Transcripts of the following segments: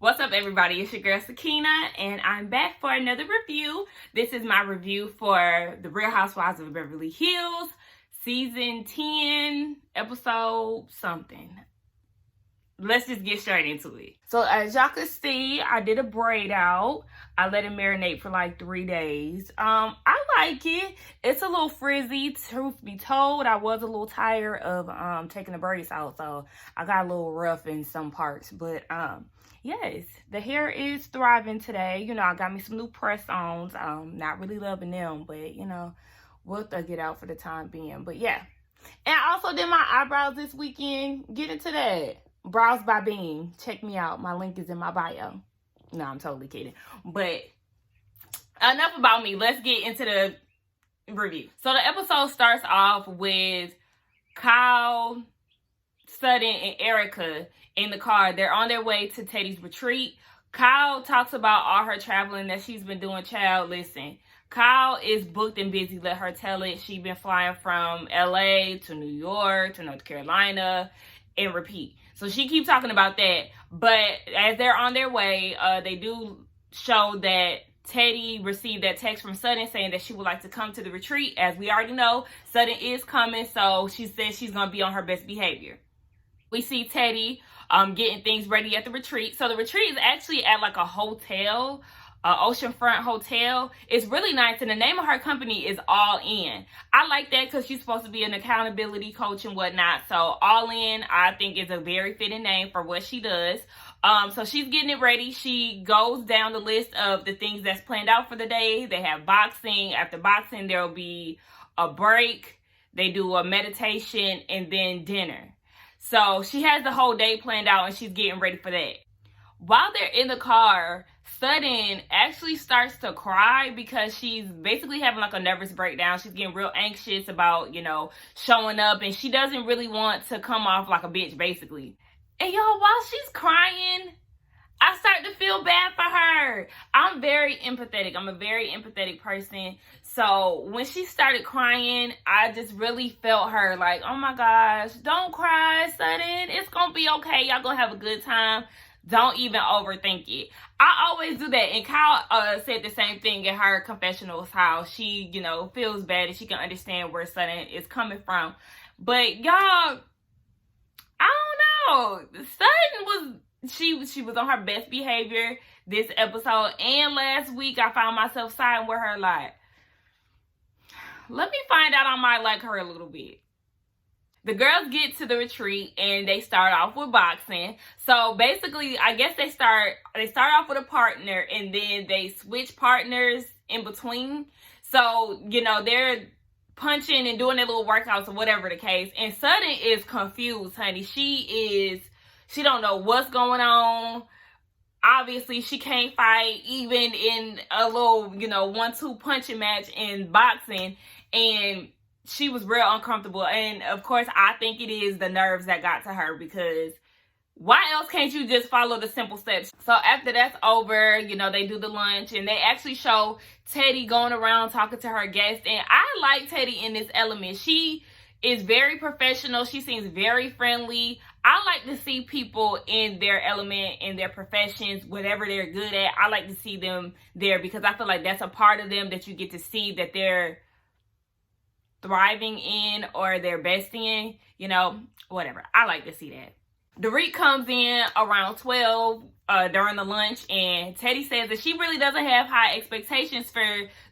What's up, everybody? It's your girl Sakina, and I'm back for another review. This is my review for The Real Housewives of Beverly Hills, season 10, episode something. Let's just get straight into it. So as y'all can see, I did a braid out. I let it marinate for like 3 days. I like it. It's a little frizzy. Truth be told, I was a little tired of taking the braids out, so I got a little rough in some parts. But yes, the hair is thriving today. You know, I got me some new press-ons. Not really loving them, but you know, we'll thug it out for the time being. But yeah. And I also did my eyebrows this weekend. Get into that. Brows by Beam. Check me out. My link is in my bio. No, I'm totally kidding. But enough about me. Let's get into the review. So the episode starts off with Kyle, Sutton, and Erica in the car. They're on their way to Teddi's retreat. Kyle talks about all her traveling that she's been doing. Child, listen. Kyle is booked and busy. Let her tell it. She's been flying from LA to New York to North Carolina and repeat. So she keeps talking about that. But as they're on their way, they do show that Teddi received that text from Sutton saying that she would like to come to the retreat. As we already know, Sutton is coming, so she says she's going to be on her best behavior. We see Teddi getting things ready at the retreat. So the retreat is actually at like a hotel, oceanfront hotel. It's really nice, and the name of her company is All In. I like that because she's supposed to be an accountability coach and whatnot. So All In, I think, is a very fitting name for what she does. So she's getting it ready. She goes down the list of the things that's planned out for the day. They have boxing. After boxing, there will be a break. They do a meditation and then dinner. So she has the whole day planned out, and she's getting ready for that. While they're in the car, Sutton actually starts to cry because she's basically having like a nervous breakdown. She's getting real anxious about, you know, showing up, and she doesn't really want to come off like a bitch, basically. And y'all, while she's crying, I start to feel bad for her. I'm very empathetic. I'm a very empathetic person. So when she started crying, I just really felt her like, oh my gosh, don't cry, Sutton. It's going to be okay. Y'all going to have a good time. Don't even overthink it. I always do that. And Kyle said the same thing in her confessionals, how she, you know, feels bad and she can understand where Sutton is coming from. But y'all, I don't know. Sutton she was on her best behavior this episode. And last week, I found myself siding with her like, let me find out I might like her a little bit. The girls get to the retreat and they start off with boxing. So basically, I guess they start off with a partner and then they switch partners in between. So, you know, they're punching and doing their little workouts or whatever the case. And Sutton is confused, honey. She don't know what's going on. Obviously, she can't fight even in a little, you know, 1-2 punching match in boxing. And she was real uncomfortable. And of course, I think it is the nerves that got to her, because why else can't you just follow the simple steps? So after that's over, you know, they do the lunch and they actually show Teddi going around talking to her guests. And I like Teddi in this element. She is very professional. She seems very friendly. I like to see people in their element, in their professions, whatever they're good at. I like to see them there because I feel like that's a part of them that you get to see that they're thriving in or their best in, you know, whatever. I like to see that. Dorit comes in around 12 during the lunch, and Teddi says that she really doesn't have high expectations for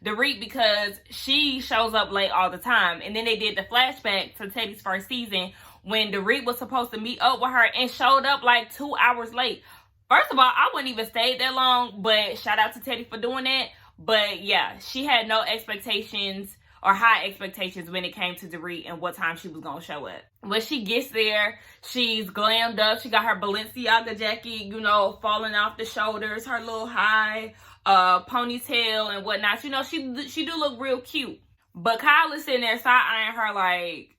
Dorit because she shows up late all the time. And then they did the flashback to Teddi's first season when Dorit was supposed to meet up with her and showed up like 2 hours late. First of all, I wouldn't even stay that long, but shout out to Teddi for doing that. But yeah, she had no expectations or high expectations when it came to Dorit and what time she was going to show up. When she gets there, she's glammed up. She got her Balenciaga jacket, you know, falling off the shoulders, her little high ponytail and whatnot. You know, she do look real cute. But Kyle is sitting there side-eyeing her like,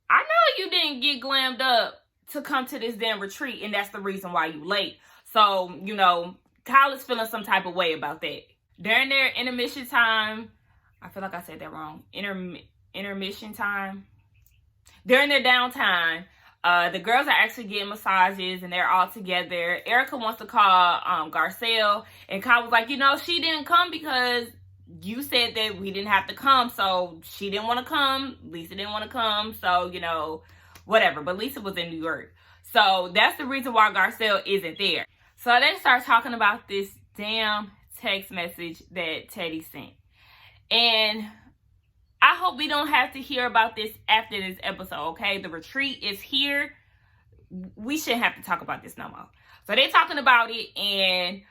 I know you didn't get glammed up to come to this damn retreat, and that's the reason why you late. So, you know, Kyle is feeling some type of way about that. During their intermission time, I feel like I said that wrong. Intermission time. During their downtime, The girls are actually getting massages and they're all together. Erica wants to call Garcelle, and Kyle was like, she didn't come because you said that we didn't have to come, so she didn't want to come. Lisa didn't want to come, so whatever. But Lisa was in New York, so that's the reason why Garcelle isn't there. So they start talking about this damn text message that Teddi sent, and I hope we don't have to hear about this after this episode, okay? The retreat is here. We shouldn't have to talk about this no more. So they're talking about it, and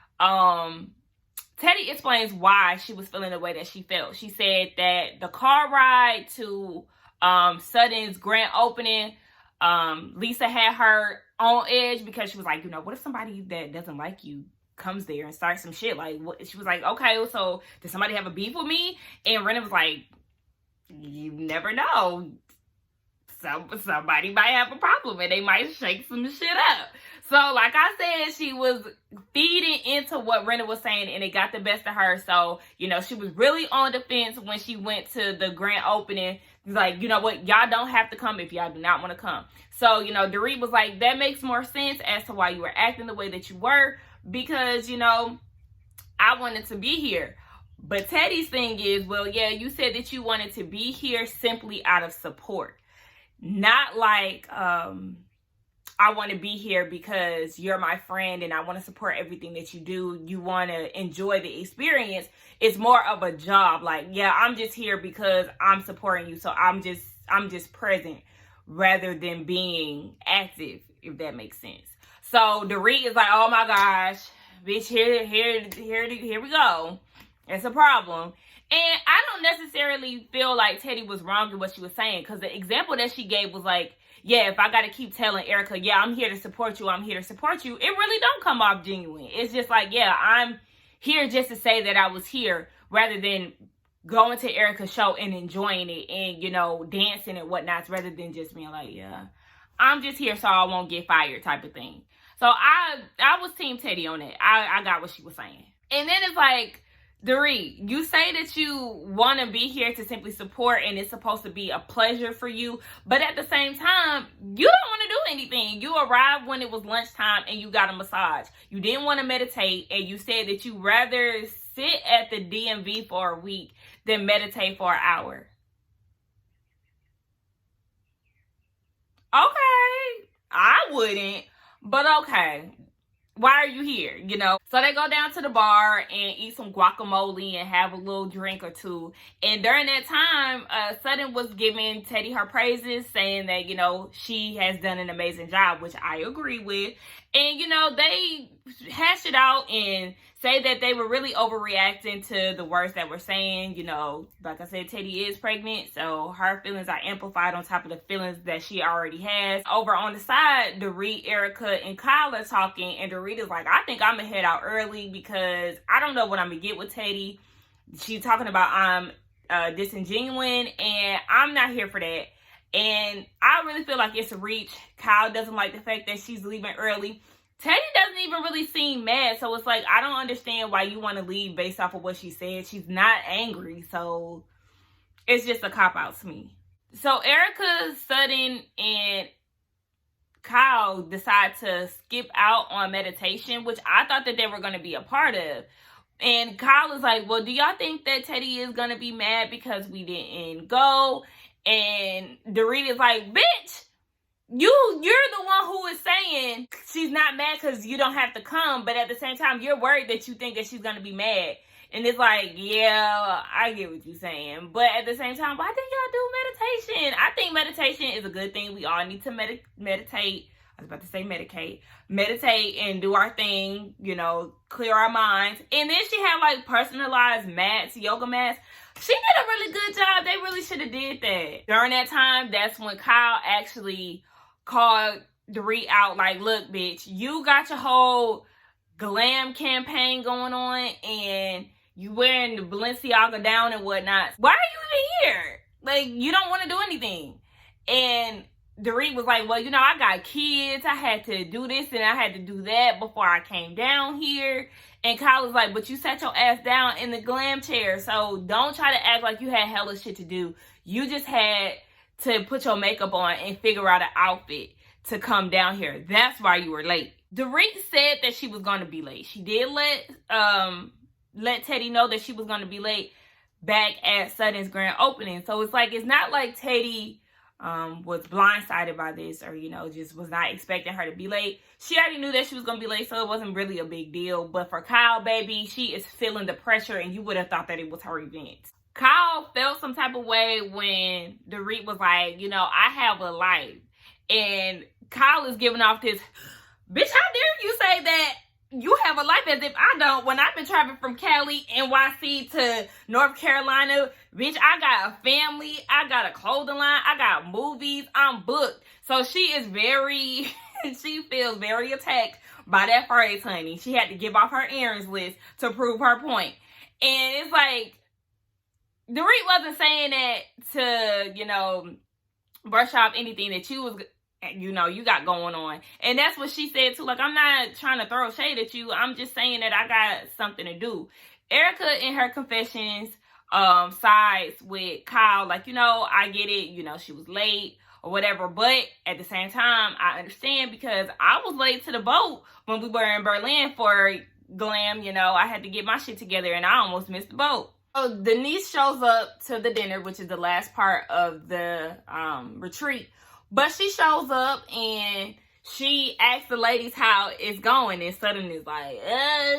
Teddi explains why she was feeling the way that she felt. She said that the car ride to Sutton's grand opening, Lisa had her on edge because she was like, what if somebody that doesn't like you comes there and starts some shit? Like, what? She was like, okay, so did somebody have a beef with me? And Renna was like, you never know. Somebody might have a problem and they might shake some shit up. So, like I said, she was feeding into what Renna was saying, and it got the best of her. So, she was really on the fence when she went to the grand opening. Like, you know what? Y'all don't have to come if y'all do not want to come. So, Dorit was like, that makes more sense as to why you were acting the way that you were, because, I wanted to be here. But Teddi's thing is, well, yeah, you said that you wanted to be here simply out of support. Not like, I want to be here because you're my friend and I want to support everything that you do. You want to enjoy the experience. It's more of a job. Like, yeah, I'm just here because I'm supporting you. So I'm just present rather than being active, if that makes sense. So Dorit is like, oh my gosh, bitch, here we go. It's a problem. And I don't necessarily feel like Teddi was wrong in what she was saying, because the example that she gave was like, yeah, if I got to keep telling Erica, yeah, I'm here to support you, it really don't come off genuine. It's just like, yeah, I'm here just to say that I was here, rather than going to Erica's show and enjoying it and, dancing and whatnot, rather than just being like, yeah, I'm just here so I won't get fired type of thing. So I was team Teddi on it. I got what she was saying. And then it's like, Dorit, you say that you want to be here to simply support and it's supposed to be a pleasure for you, but at the same time, you don't want to do anything. You arrived when it was lunchtime and you got a massage. You didn't want to meditate, and you said that you rather sit at the DMV for a week than meditate for an hour. Okay, I wouldn't, but okay. Why are you here? So they go down to the bar and eat some guacamole and have a little drink or two. And during that time, Sutton was giving Teddi her praises, saying that, she has done an amazing job, which I agree with. And, they hash it out and say that they were really overreacting to the words that we're saying. Like I said, Teddi is pregnant, so her feelings are amplified on top of the feelings that she already has. Over on the side, Dorit, Erica, and Kyle are talking, and Dorit is like, I think I'm gonna head out early because I don't know what I'm gonna get with Teddi. She's talking about I'm disingenuine, and I'm not here for that. And I really feel like it's a reach. Kyle doesn't like the fact that she's leaving early. Teddi doesn't even really seem mad, so it's like, I don't understand why you want to leave based off of what she said. She's not angry, so it's just a cop-out to me. So Erica, Sutton, and Kyle decide to skip out on meditation, which I thought that they were going to be a part of. And Kyle is like, well, do y'all think that Teddi is going to be mad because we didn't go? And Dorit is like, bitch, you're the one who is saying she's not mad because you don't have to come, but at the same time, you're worried that you think that she's going to be mad. And it's like, yeah, I get what you're saying. But at the same time, why didn't y'all do meditation? I think meditation is a good thing. We all need to meditate. I was about to say medicate. Meditate and do our thing, clear our minds. And then she had like personalized mats, yoga mats. She did a really good job. They really should have did that. During that time, that's when Kyle actually called Dorit out like, look, bitch, you got your whole Glam campaign going on and you wearing the Balenciaga down and whatnot. Why are you even here? Like, you don't want to do anything. And Dorit was like, well, I got kids. I had to do this and I had to do that before I came down here. And Kyle was like, but you sat your ass down in the Glam chair. So don't try to act like you had hella shit to do. You just had to put your makeup on and figure out an outfit to come down here. That's why you were late. Dorit said that she was going to be late. She did let Teddi know that she was going to be late back at Sutton's grand opening. So it's like, it's not like Teddi was blindsided by this, or, you know, just was not expecting her to be late. She already knew that she was going to be late, so it wasn't really a big deal. But for Kyle, baby, she is feeling the pressure, and you would have thought that it was her event. Kyle felt some type of way when Dorit was like, you know, I have a life. And Kyle is giving off this, bitch, how dare you say that you have a life as if I don't, when I've been traveling from Cali, NYC to North Carolina. Bitch, I got a family, I got a clothing line, I got movies, I'm booked. So she is very, she feels very attacked by that phrase, honey. She had to give off her errands list to prove her point. And it's like, Dorit wasn't saying that to, you know, brush off anything that you was, you know, you got going on. And that's what she said too. Like, I'm not trying to throw shade at you. I'm just saying that I got something to do. Erica, in her confessions, sides with Kyle. Like, you know, I get it. You know, she was late or whatever. But at the same time, I understand, because I was late to the boat when we were in Berlin for Glam. You know, I had to get my shit together and I almost missed the boat. So Denise shows up to the dinner, which is the last part of the retreat. But she shows up and she asks the ladies how it's going, and Sutton is like,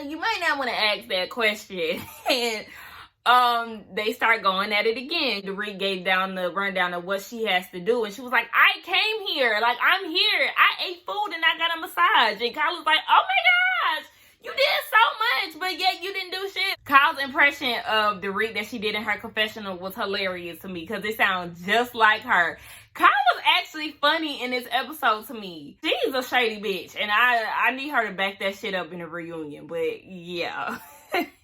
you might not want to ask that question. And they start going at it again. Dorit gave down the rundown of what she has to do, and she was like, I came here, like, I'm here, I ate food and I got a massage. And Kyle was like, oh my gosh, you did so much, but yet you didn't do shit. Kyle's impression of Dorit that she did in her confessional was hilarious to me, because it sounds just like her. Kyle was actually funny in this episode to me. She's a shady bitch, and I need her to back that shit up in a reunion. But yeah.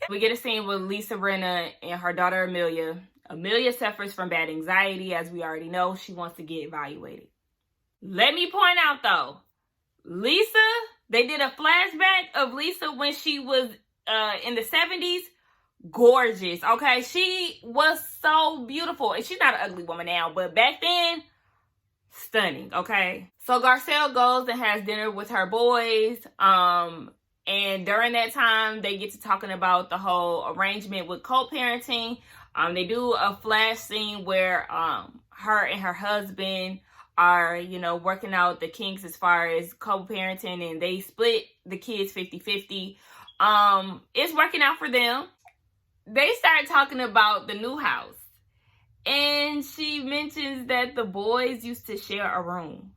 We get a scene with Lisa Rinna and her daughter Amelia. Amelia suffers from bad anxiety. As we already know, she wants to get evaluated. Let me point out though, Lisa, they did a flashback of Lisa when she was in the 70s. Gorgeous, okay? She was so beautiful. And she's not an ugly woman now, but back then, stunning, okay? So Garcelle goes and has dinner with her boys. And during that time, they get to talking about the whole arrangement with co-parenting. They do a flash scene where her and her husband are, you know, working out the kinks as far as co-parenting, and they split the kids 50-50. It's working out for them. They start talking about the new house, and she mentions that the boys used to share a room,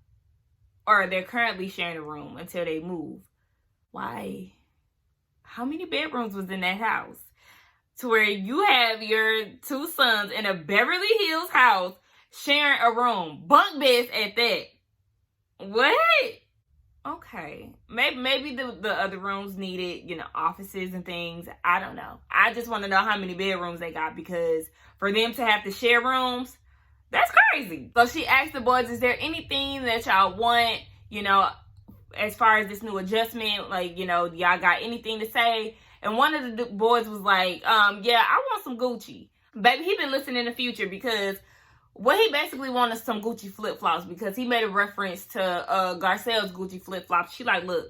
or they're currently sharing a room until they move. Why? How many bedrooms was in that house? To where you have your two sons in a Beverly Hills house sharing a room, bunk beds at that. What? Okay, maybe the other rooms needed, you know, offices and things. I don't know. I just want to know how many bedrooms they got, because for them to have to share rooms, that's crazy. So she asked the boys, is there anything that y'all want, you know, as far as this new adjustment? Like, you know, y'all got anything to say? And one of the boys was like, yeah, I want some Gucci. Baby, he been listening in the future, because what he basically wanted some Gucci flip-flops, because he made a reference to Garcelle's Gucci flip-flops. She like, look,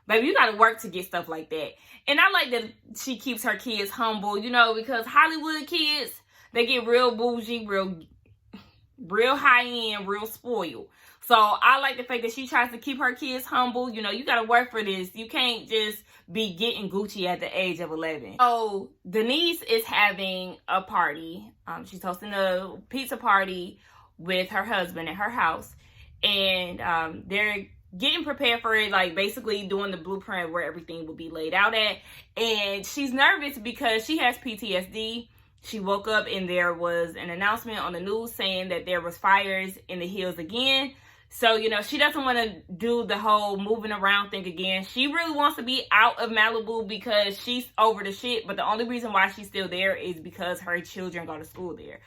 baby, you got to work to get stuff like that. And I like that she keeps her kids humble, you know, because Hollywood kids, they get real bougie, real high-end, real spoiled. So I like the fact that she tries to keep her kids humble. You know, you got to work for this. You can't just be getting Gucci at the age of 11. So Denise is having a party. She's hosting a pizza party with her husband at her house. And they're getting prepared for it, like basically doing the blueprint where everything will be laid out at. And she's nervous because she has PTSD. She woke up and there was an announcement on the news saying that there was fires in the hills again. So, you know, she doesn't want to do the whole moving around thing again. She really wants to be out of Malibu because she's over the shit. But the only reason why she's still there is because her children go to school there.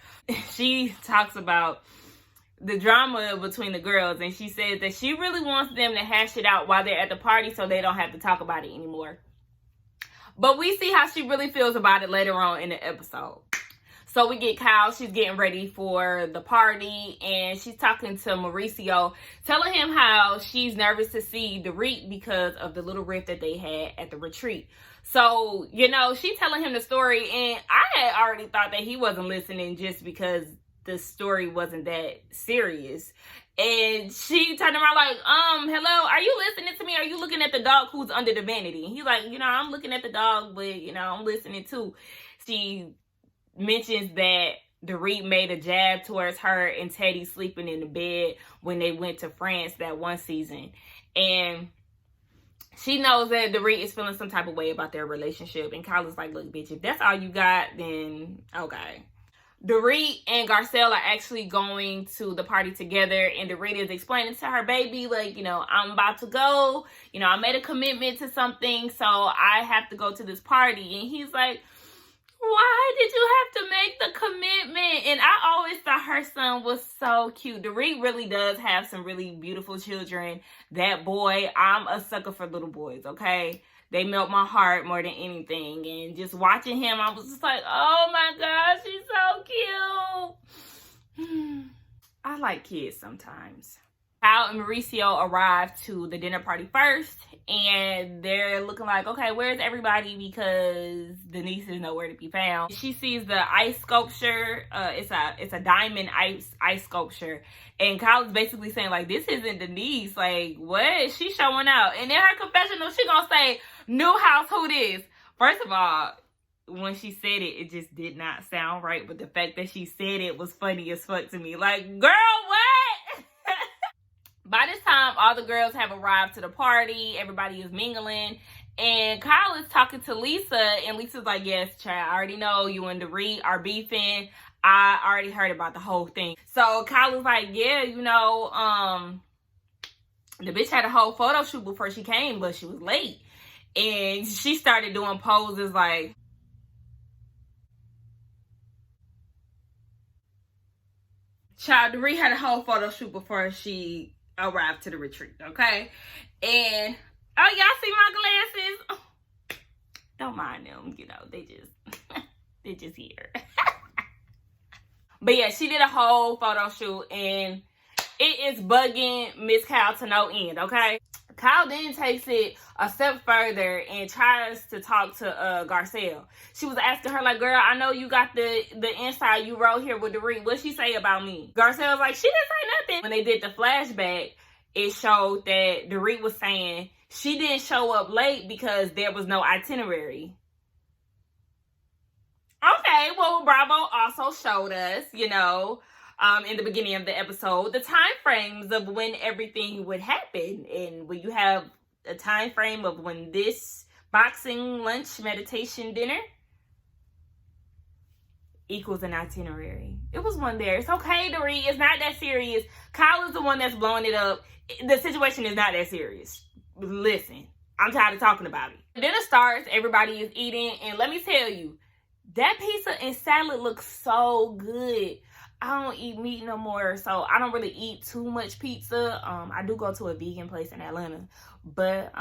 She talks about the drama between the girls. And she says that she really wants them to hash it out while they're at the party so they don't have to talk about it anymore. But we see how she really feels about it later on in the episode. So we get Kyle, she's getting ready for the party, and she's talking to Mauricio, telling him how she's nervous to see Dorit because of the little rift that they had at the retreat. So, you know, she's telling him the story, and I had already thought that he wasn't listening just because the story wasn't that serious. And she turned around like, hello, are you listening to me? Are you looking at the dog who's under the vanity? And he's like, you know, I'm looking at the dog, but, you know, I'm listening too. She mentions that Dorit made a jab towards her and Teddi sleeping in the bed when they went to France that one season. And she knows that Dorit is feeling some type of way about their relationship. And Kyle's like, look, bitch, if that's all you got, then okay. Dorit and Garcelle are actually going to the party together, and Dorit is explaining to her baby, like, you know, I'm about to go. You know, I made a commitment to something, so I have to go to this party. And he's like, why did you have to make the commitment? And I always thought her son was so cute. Dorit really does have some really beautiful children. That boy, I'm a sucker for little boys, okay? They melt my heart more than anything. And just watching him, I was just like, oh my gosh, he's so cute. I like kids sometimes. Kyle and Mauricio arrived to the dinner party first, and they're looking like, okay, where's everybody? Because Denise is nowhere to be found. She sees the ice sculpture. It's a diamond ice sculpture, and Kyle is basically saying like, this isn't Denise. Like, what? She's showing out. And in her confessional, she gonna say, new house, who this? First of all, when she said it, it just did not sound right. But the fact that she said it was funny as fuck to me. Like, girl, what? By this time, all the girls have arrived to the party. Everybody is mingling. And Kyle is talking to Lisa. And Lisa's like, yes, child, I already know you and Dorit are beefing. I already heard about the whole thing. So Kyle is like, yeah, you know, the bitch had a whole photo shoot before she came, but she was late. And she started doing poses like, child, Dorit had a whole photo shoot before she arrived to the retreat, okay? And oh, y'all see my glasses? Oh, don't mind them, you know, they're just here. But yeah, she did a whole photo shoot, and it is bugging Miss Kyle to no end, okay? Kyle then takes it a step further and tries to talk to Garcelle. She was asking her, like, girl, I know you got the inside you wrote here with Dorit. What'd she say about me? Garcelle was like, she didn't say nothing. When they did the flashback, it showed that Dorit was saying she didn't show up late because there was no itinerary. Okay, well, Bravo also showed us, you know, in the beginning of the episode, the time frames of when everything would happen. And when you have a time frame of when this boxing, lunch, meditation, dinner equals an itinerary. It was one there. It's okay, Dorit. It's not that serious. Kyle is the one that's blowing it up. The situation is not that serious. Listen, I'm tired of talking about it. Dinner starts. Everybody is eating. And let me tell you, that pizza and salad looks so good. I don't eat meat no more, so I don't really eat too much pizza. I do go to a vegan place in Atlanta, but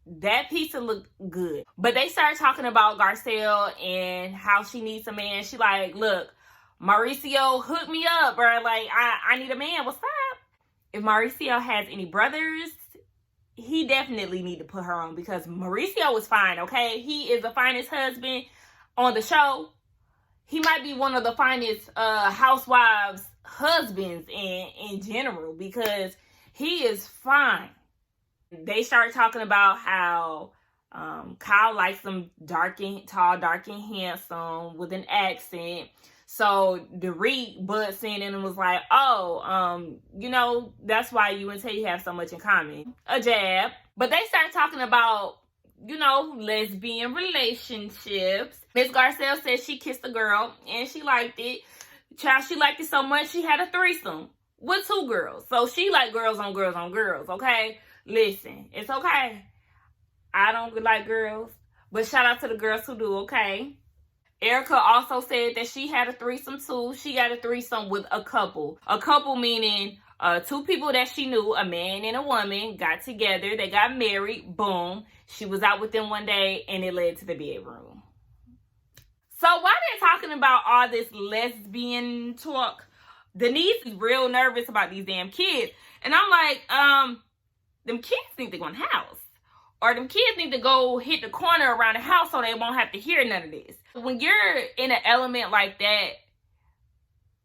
that pizza looked good. But they started talking about Garcelle and how she needs a man. She like, look, Mauricio, hook me up, bro. Like, I need a man. What's up? If Mauricio has any brothers, he definitely need to put her on, because Mauricio is fine, okay? He is the finest husband on the show. He might be one of the finest housewives husbands in general, because he is fine. They started talking about how Kyle likes them tall, dark, and handsome with an accent. So Dorit butts in and was like, oh, you know, that's why you and Teddi have so much in common. A jab. But they started talking about, you know, lesbian relationships. Miss Garcelle said she kissed a girl and she liked it. Child, she liked it so much she had a threesome with 2 girls. So she like girls on girls on girls, okay? Listen, it's okay. I don't like girls, but shout out to the girls who do, okay? Erica also said that she had a threesome too. She got a threesome with a couple. A couple meaning 2 people that she knew, a man and a woman, got together. They got married. Boom. She was out with them one day and it led to the bedroom. So while they're talking about all this lesbian talk, Denise is real nervous about these damn kids. And I'm like, them kids need to go in the house. Or them kids need to go hit the corner around the house so they won't have to hear none of this. When you're in an element like that,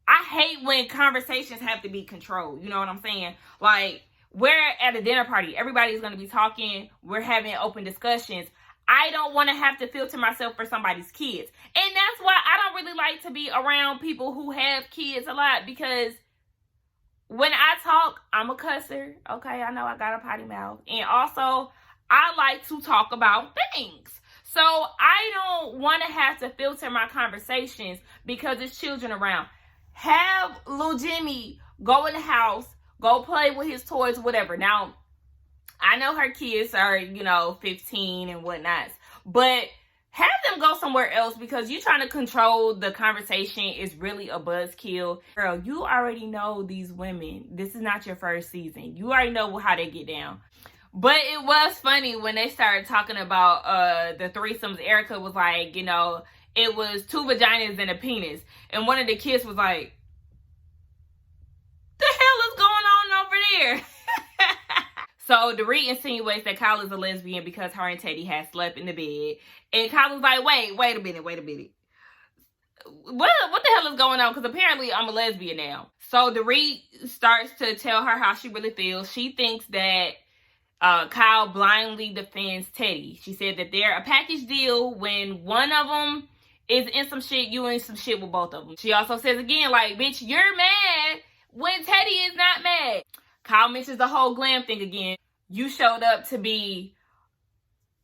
I hate when conversations have to be controlled. You know what I'm saying? Like, we're at a dinner party. Everybody's going to be talking. We're having open discussions. I don't want to have to filter myself for somebody's kids. And that's why I don't really like to be around people who have kids a lot, because when I talk, I'm a cusser. Okay, I know I got a potty mouth. And also, I like to talk about things. So I don't want to have to filter my conversations because there's children around. Have little Jimmy go in the house, go play with his toys, whatever. Now, I know her kids are, 15 and whatnot, but have them go somewhere else, because you trying to control the conversation is really a buzzkill. Girl, you already know these women. This is not your first season. You already know how they get down. But it was funny when they started talking about the threesomes. Erica was like, it was 2 vaginas and a penis. And one of the kids was like, the hell is going on over there? So Dorit insinuates that Kyle is a lesbian because her and Teddi had slept in the bed. And Kyle was like, wait a minute. What the hell is going on? Because apparently I'm a lesbian now. So Dorit starts to tell her how she really feels. She thinks that Kyle blindly defends Teddi. She said that they're a package deal. When one of them is in some shit, you in some shit with both of them. She also says again, like, bitch, you're mad when Teddi is not mad. Kyle mentions the whole Glam thing again. You showed up to be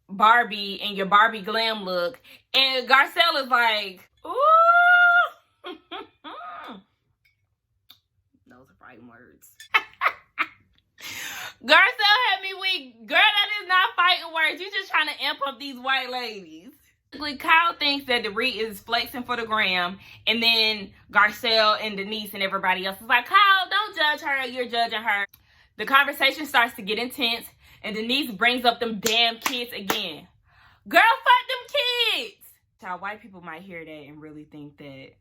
Barbie in your Barbie Glam look. And Garcelle is like, ooh. Those are fighting words. Garcelle had me weak. Girl, that is not fighting words. You just trying to amp up these white ladies. Kyle thinks that Dorit is flexing for the gram, and then Garcelle and Denise and everybody else is like, Kyle, don't judge her, you're judging her. The conversation starts to get intense, and Denise brings up them damn kids again. Girl, fuck them kids! So white people might hear that and really think that,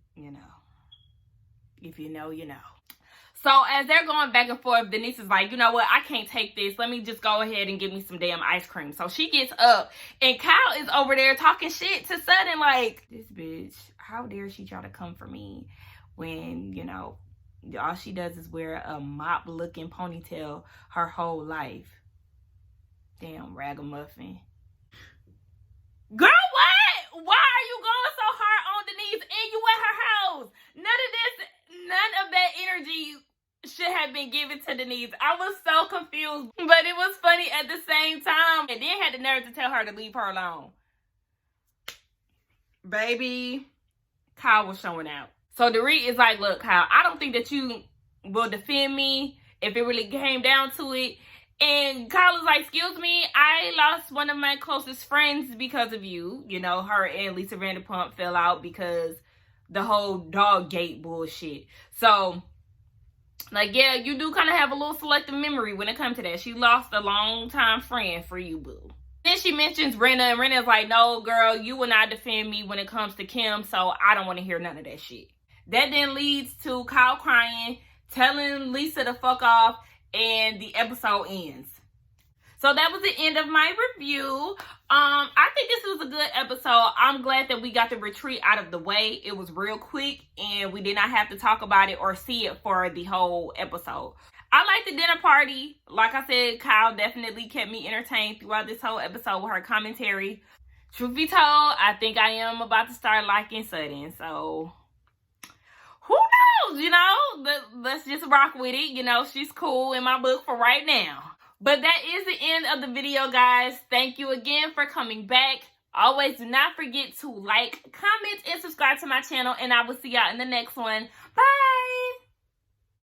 if you know, you know. So as they're going back and forth, Denise is like, you know what? I can't take this. Let me just go ahead and give me some damn ice cream. So she gets up, and Kyle is over there talking shit to Sudden like, this bitch, how dare she try to come for me when, all she does is wear a mop-looking ponytail her whole life. Damn ragamuffin. Girl, what? Why are you going so hard on Denise and you at her house? None of that energy should have been given to Denise. I was so confused, but it was funny at the same time. And then had the nerve to tell her to leave her alone. Baby, Kyle was showing out. So Dorit is like, look, Kyle, I don't think that you will defend me if it really came down to it. And Kyle is like, excuse me, I lost one of my closest friends because of you. Her and Lisa Vanderpump fell out because the whole dog gate bullshit. So, like, yeah, you do kind of have a little selective memory when it comes to that. She lost a long-time friend for you, boo. Then she mentions Renna, and Renna's like, no, girl, you will not defend me when it comes to Kim, so I don't want to hear none of that shit. That then leads to Kyle crying, telling Lisa to fuck off, and the episode ends. So that was the end of my review. I think this was a good episode. I'm glad that we got the retreat out of the way. It was real quick, and we did not have to talk about it or see it for the whole episode. I like the dinner party. Like I said, Kyle definitely kept me entertained throughout this whole episode with her commentary. Truth be told, I think I am about to start liking Sudden. So, who knows, let's just rock with it. She's cool in my book for right now. But that is the end of the video, guys. Thank you again for coming back. Always do not forget to like, comment, and subscribe to my channel. And I will see y'all in the next one. Bye!